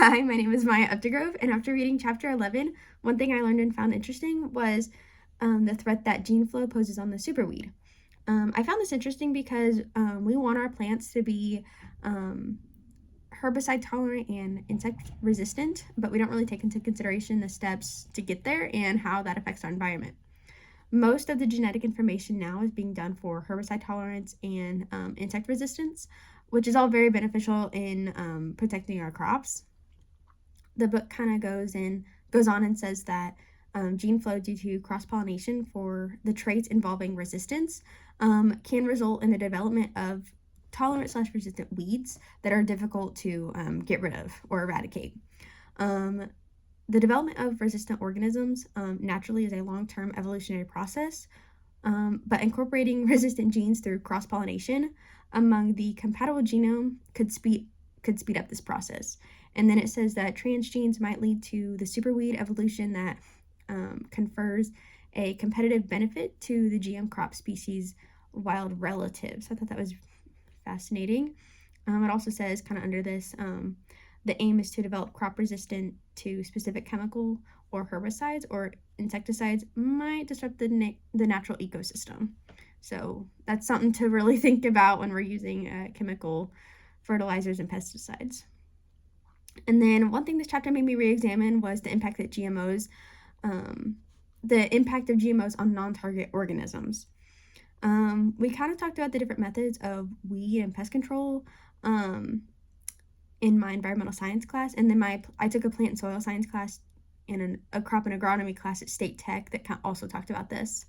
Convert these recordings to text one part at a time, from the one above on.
Hi, my name is Maya Updegrove, and after reading chapter 11, one thing I learned and found interesting was the threat that gene flow poses on the superweed. I found this interesting because we want our plants to be herbicide tolerant and insect resistant, but we don't really take into consideration the steps to get there and how that affects our environment. Most of the genetic information now is being done for herbicide tolerance and insect resistance, which is all very beneficial in protecting our crops. The book kind of goes on and says that gene flow due to cross pollination for the traits involving resistance can result in the development of tolerant/resistant weeds that are difficult to get rid of or eradicate. The development of resistant organisms naturally is a long-term evolutionary process, but incorporating resistant genes through cross pollination among the compatible genome could speed up this process. And then it says that transgenes might lead to the superweed evolution that confers a competitive benefit to the GM crop species wild relatives. I thought that was fascinating. It also says, kind of under this, the aim is to develop crop resistant to specific chemical or herbicides or insecticides might disrupt the natural ecosystem. So that's something to really think about when we're using chemical fertilizers and pesticides. And then one thing this chapter made me re-examine was the impact of GMOs on non-target organisms. We kind of talked about the different methods of weed and pest control in my environmental science class, and then I took a plant and soil science class and a crop and agronomy class at State Tech that also talked about this.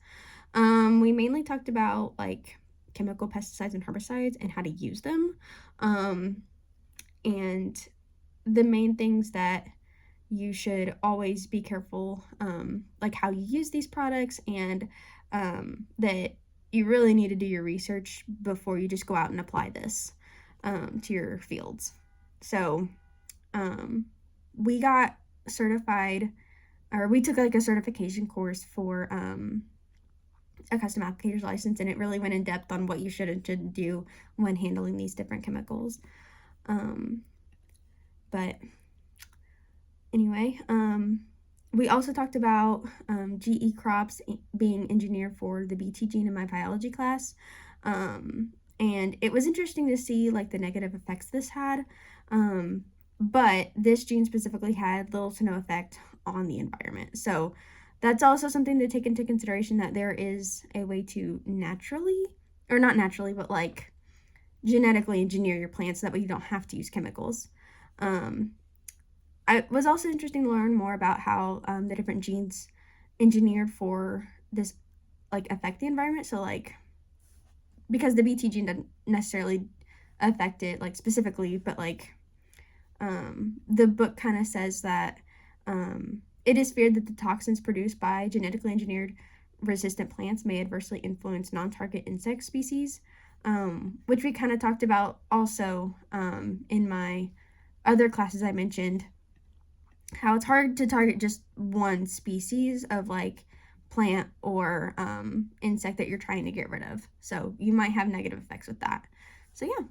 We mainly talked about like chemical pesticides and herbicides and how to use them, and the main things that you should always be careful, like how you use these products, and that you really need to do your research before you just go out and apply this to your fields. So we got certified, or we took like a certification course for a custom applicator's license, and it really went in depth on what you should and shouldn't do when handling these different chemicals. But anyway, we also talked about GE crops being engineered for the Bt gene in my biology class. And it was interesting to see like the negative effects this had. But this gene specifically had little to no effect on the environment. So that's also something to take into consideration, that there is a way to naturally, or not naturally, but like genetically engineer your plants so that way you don't have to use chemicals. It was also interesting to learn more about how the different genes engineered for this like affect the environment. So like, because the Bt gene doesn't necessarily affect it like specifically, but like the book kind of says that it is feared that the toxins produced by genetically engineered resistant plants may adversely influence non-target insect species, which we kind of talked about also in my other classes I mentioned, how it's hard to target just one species of like plant or insect that you're trying to get rid of. So you might have negative effects with that. So yeah.